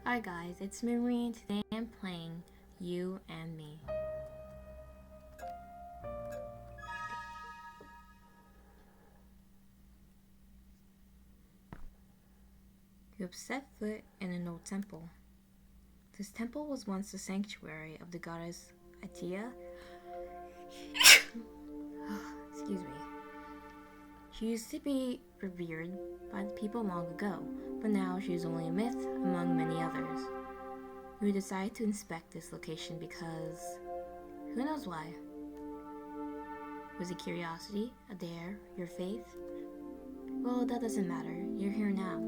Hi guys, it's Marie and today I'm playing You and Me. You have set foot in an old temple. This temple was once the sanctuary of the goddess Atia. Excuse me. She used to be revered by the people long ago, but now she is only a myth among many others. We decided to inspect this location because who knows why? Was it curiosity, a dare, your faith? Well, that doesn't matter. You're here now.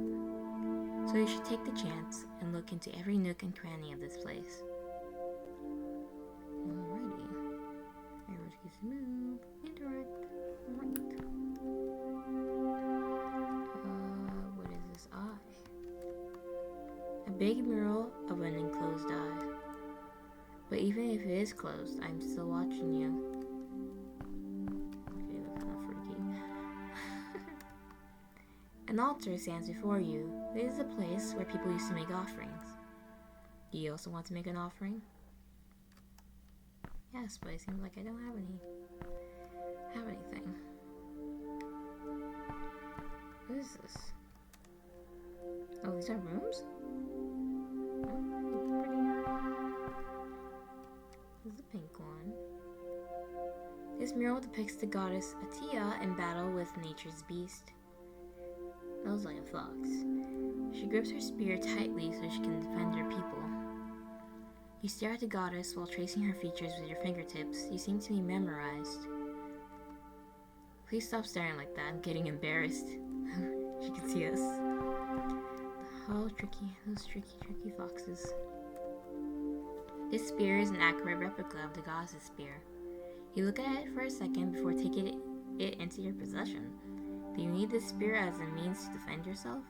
So you should take the chance and look into every nook and cranny of this place. Alrighty. Arrows keys to move. Interact. Right. What is this eye? A big mural of an enclosed eye. But even if it is closed, I'm still watching you. Okay, that's kind of freaky. An altar stands before you. This is a place where people used to make offerings. Do you also want to make an offering? Yes, but it seems like I don't have anything. What is this? Oh, these are rooms? Oh, pretty. This is a pink one. This mural depicts the goddess Atia in battle with nature's beast. That was like a fox. She grips her spear tightly so she can defend her people. You stare at the goddess while tracing her features with your fingertips. You seem to be memorized. Please stop staring like that. I'm getting embarrassed. She can see us. Oh, tricky. Those tricky foxes. This spear is an accurate replica of the goddess's spear. You look at it for a second before taking it into your possession. Do you need this spear as a means to defend yourself?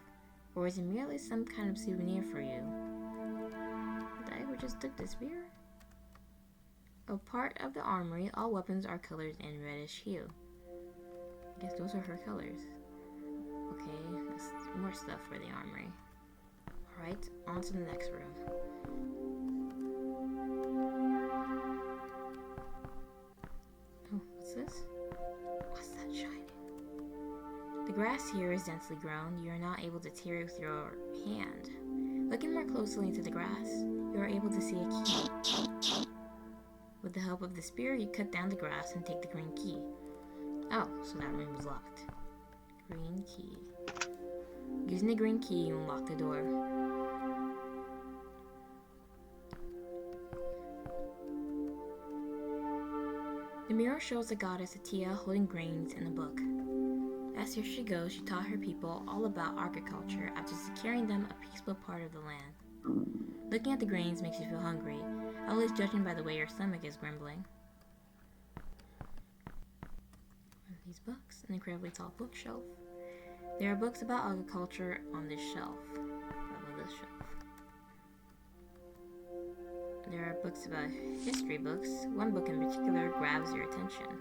Or is it merely some kind of souvenir for you? Did I ever just took the spear? A part of the armory, all weapons are colored in reddish hue. I guess those are her colors. Okay, that's more stuff for the armory. Alright, on to the next room. Oh, what's this? What's that shining? The grass here is densely grown. You are not able to tear it with your hand. Looking more closely into the grass, you are able to see a key. With the help of the spear, you cut down the grass and take the green key. Oh, so that room was locked. Green key. Using the green key, you unlock the door. The mirror shows the goddess Atia holding grains in a book. As here she goes, she taught her people all about agriculture after securing them a peaceful part of the land. Looking at the grains makes you feel hungry, at least judging by the way your stomach is grumbling. One of these books, an incredibly tall bookshelf. There are books about agriculture on this shelf. Above this shelf. There are books about history books. One book in particular grabs your attention.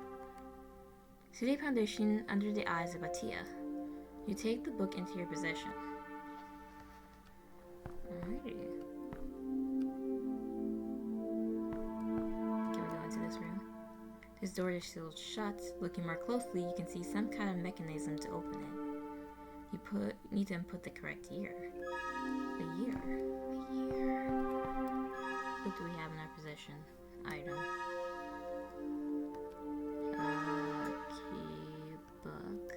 City Foundation Under the Eyes of Atia. You take the book into your possession. Alrighty. Can we go into this room? This door is still shut. Looking more closely, you can see some kind of mechanism to open it. You need to input the correct year. The year. What do we have in our possession? Item. Key book.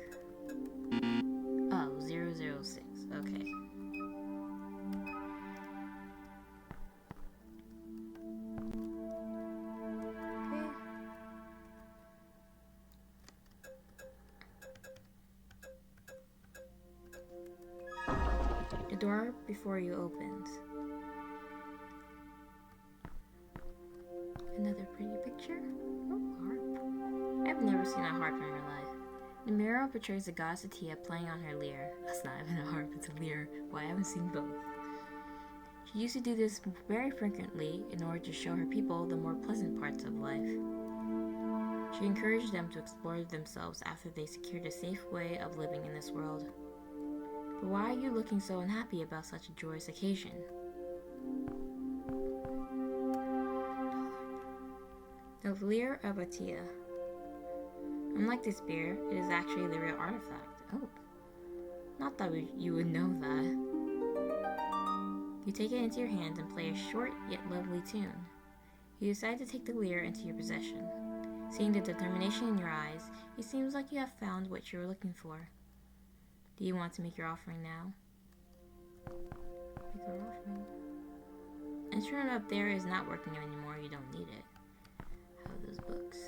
Oh, 006. Okay. The door before you opens. Another pretty picture. Oh, harp. I've never seen a harp in real life. The mural portrays the goddess Atia playing on her lyre. That's not even a harp, it's a lyre. Well, I haven't seen both. She used to do this very frequently in order to show her people the more pleasant parts of life. She encouraged them to explore themselves after they secured a safe way of living in this world. But why are you looking so unhappy about such a joyous occasion? A Lyre of Atia. Unlike this spear, it is actually the real artifact. Oh. Not that you would know that. You take it into your hands and play a short yet lovely tune. You decide to take the lyre into your possession. Seeing the determination in your eyes, it seems like you have found what you were looking for. Do you want to make your offering now? Make your offering. Instrument up there is not working anymore. You don't need it. How are those books?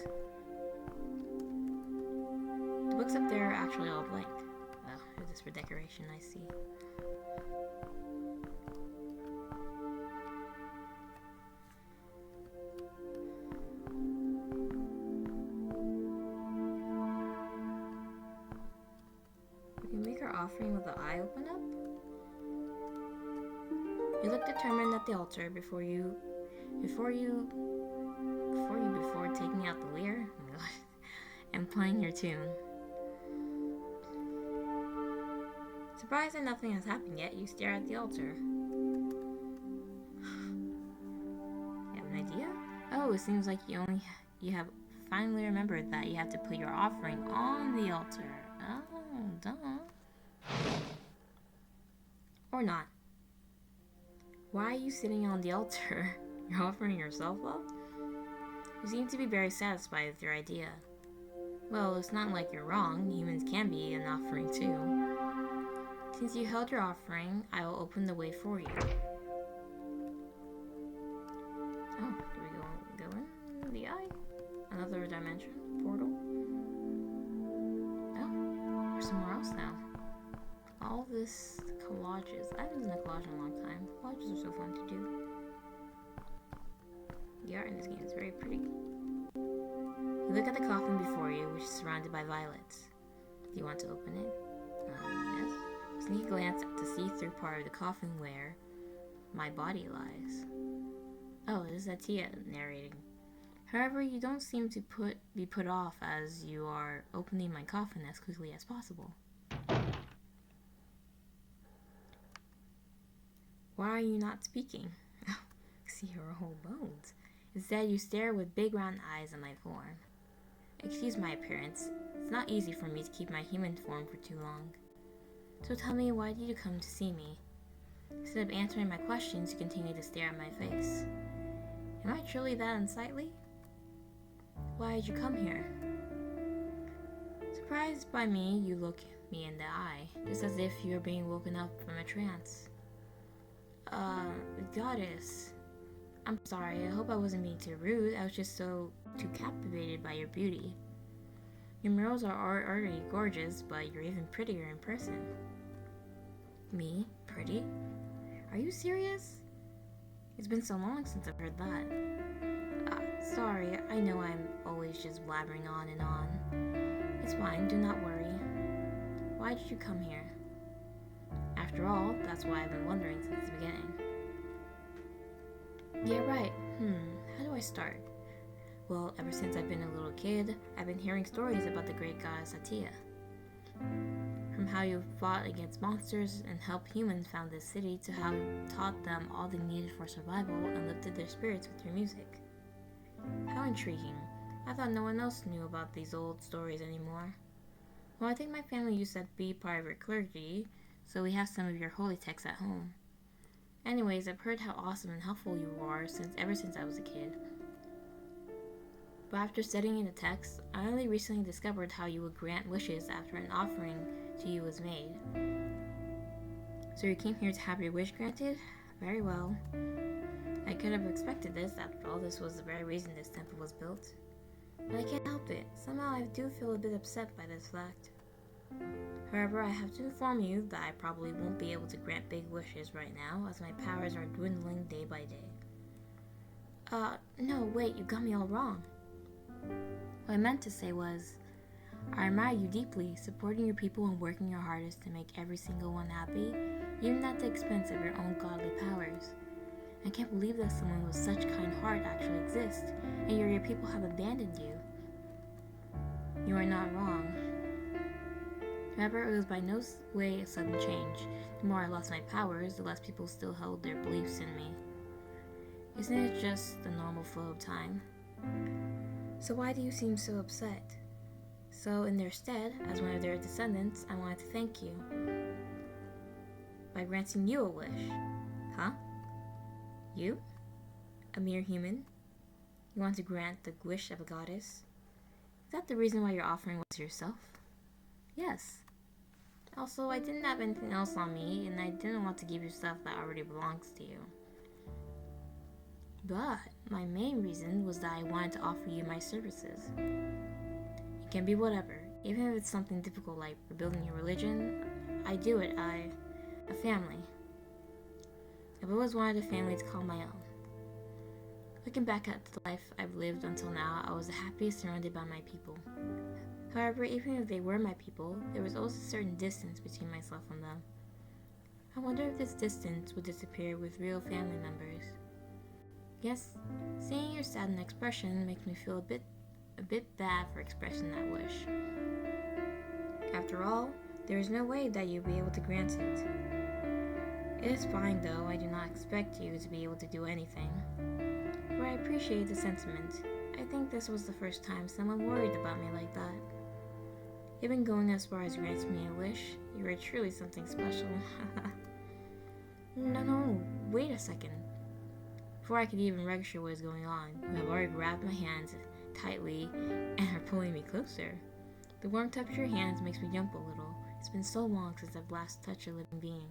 The books up there are actually all blank. Oh, they're just for decoration, I see. We can make our offering with the eye open up. You look determined at the altar before taking out the lyre and playing your tune. Surprised that nothing has happened yet, you stare at the altar. You have an idea? Oh, it seems like you have finally remembered that you have to put your offering on the altar. Oh, duh. Or not. Why are you sitting on the altar? You're offering yourself up? You seem to be very satisfied with your idea. Well, it's not like you're wrong. Humans can be an offering too. Since you held your offering, I will open the way for you. Oh, do we go in the eye? Another dimension? Portal? Oh, we're somewhere else now. All this collages. I haven't done a collage in a long time. Collages are so fun to do. The art in this game is very pretty. You look at the coffin before you, which is surrounded by violets. Do you want to open it? Yes. Sneak a glance at the see-through part of the coffin where my body lies. Oh, this is Atia narrating. However, you don't seem to be put off as you are opening my coffin as quickly as possible. Why are you not speaking? See your whole bones. Instead, you stare with big round eyes at my form. Excuse my appearance. It's not easy for me to keep my human form for too long. So tell me, why did you come to see me? Instead of answering my questions, you continue to stare at my face. Am I truly that unsightly? Why did you come here? Surprised by me, you look me in the eye, just as if you were being woken up from a trance. Goddess. I'm sorry, I hope I wasn't being too rude. I was just too captivated by your beauty. Your murals are already gorgeous, but you're even prettier in person. Me? Pretty? Are you serious? It's been so long since I've heard that. Sorry, I know I'm always just blabbering on and on. It's fine, do not worry. Why did you come here? After all, that's why I've been wondering since the beginning. Yeah, right. How do I start? Well, ever since I've been a little kid, I've been hearing stories about the great goddess Atia. From how you fought against monsters and helped humans found this city, to how you taught them all they needed for survival and lifted their spirits with your music. How intriguing. I thought no one else knew about these old stories anymore. Well, I think my family used to be part of your clergy, so we have some of your holy texts at home. Anyways, I've heard how awesome and helpful you are ever since I was a kid. But after studying the text, I only recently discovered how you would grant wishes after an offering to you was made. So you came here to have your wish granted? Very well. I could have expected this. After all, this was the very reason this temple was built. But I can't help it. Somehow I do feel a bit upset by this fact. However, I have to inform you that I probably won't be able to grant big wishes right now, as my powers are dwindling day by day. No, wait, you got me all wrong. What I meant to say was, I admire you deeply, supporting your people and working your hardest to make every single one happy, even at the expense of your own godly powers. I can't believe that someone with such kind heart actually exists, and your people have abandoned you. You are not wrong. However, it was by no way a sudden change. The more I lost my powers, the less people still held their beliefs in me. Isn't it just the normal flow of time? So why do you seem so upset? So in their stead, as one of their descendants, I wanted to thank you by granting you a wish. Huh? You? A mere human? You want to grant the wish of a goddess? Is that the reason why your offering was yourself? Yes. Also, I didn't have anything else on me, and I didn't want to give you stuff that already belongs to you. But my main reason was that I wanted to offer you my services. It can be whatever, even if it's something difficult like rebuilding your religion. I do it. A family. I've always wanted a family to call my own. Looking back at the life I've lived until now, I was the happiest surrounded by my people. However, even if they were my people, there was always a certain distance between myself and them. I wonder if this distance would disappear with real family members. Yes, seeing your saddened expression makes me feel a bit bad for expressing that wish. After all, there is no way that you'll be able to grant it. It is fine though, I do not expect you to be able to do anything. But I appreciate the sentiment. I think this was the first time someone worried about me like that. Even going as far as granting me a wish, you are truly something special. No, wait a second. Before I could even register what is going on, you have already grabbed my hands tightly and are pulling me closer. The warm touch of your hands makes me jump a little. It's been so long since I've last touched a living being.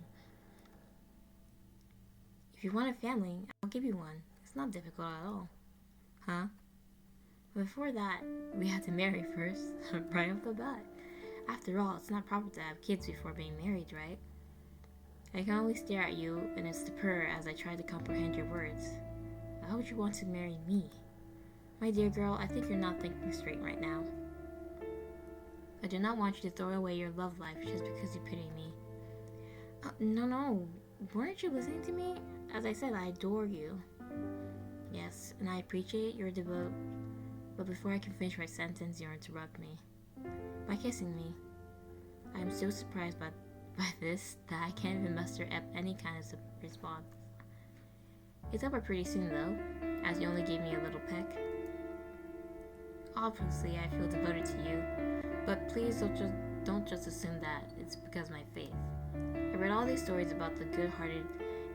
If you want a family, I'll give you one. It's not difficult at all. Huh? But before that, we had to marry first, right off the bat. After all, it's not proper to have kids before being married, right? I can only stare at you and it's purr as I try to comprehend your words. Why would you want to marry me? My dear girl, I think you're not thinking straight right now. I do not want you to throw away your love life just because you pity me. No. Weren't you listening to me? As I said, I adore you. Yes, and I appreciate your devote. But before I can finish my sentence, you interrupt me by kissing me. I am so surprised by this that I can't even muster up any kind of response. It's over pretty soon though, as you only gave me a little peck. Obviously, I feel devoted to you, but please don't just assume that it's because of my faith. I read all these stories about the good-hearted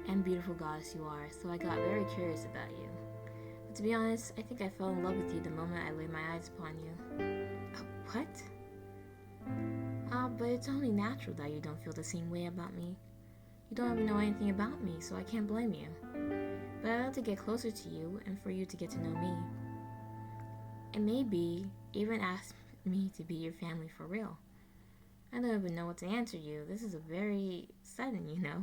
and beautiful goddess you are, so I got very curious about you. But to be honest, I think I fell in love with you the moment I laid my eyes upon you. What? But it's only natural that you don't feel the same way about me. You don't even know anything about me, so I can't blame you. But I'd like to get closer to you and for you to get to know me. And maybe even ask me to be your family for real. I don't even know what to answer you. This is a very sudden, you know.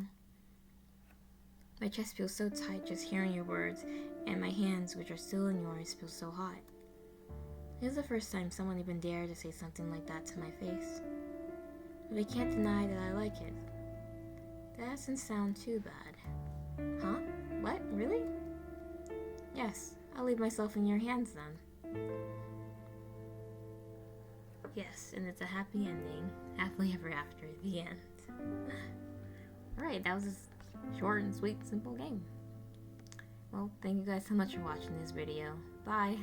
My chest feels so tight just hearing your words, and my hands, which are still in yours, feel so hot. It is the first time someone even dared to say something like that to my face. But I can't deny that I like it. That doesn't sound too bad. Huh? What? Really? Yes, I'll leave myself in your hands then. Yes, and it's a happy ending. Happily ever after, the end. Alright, that was a short and sweet, simple game. Well, thank you guys so much for watching this video. Bye!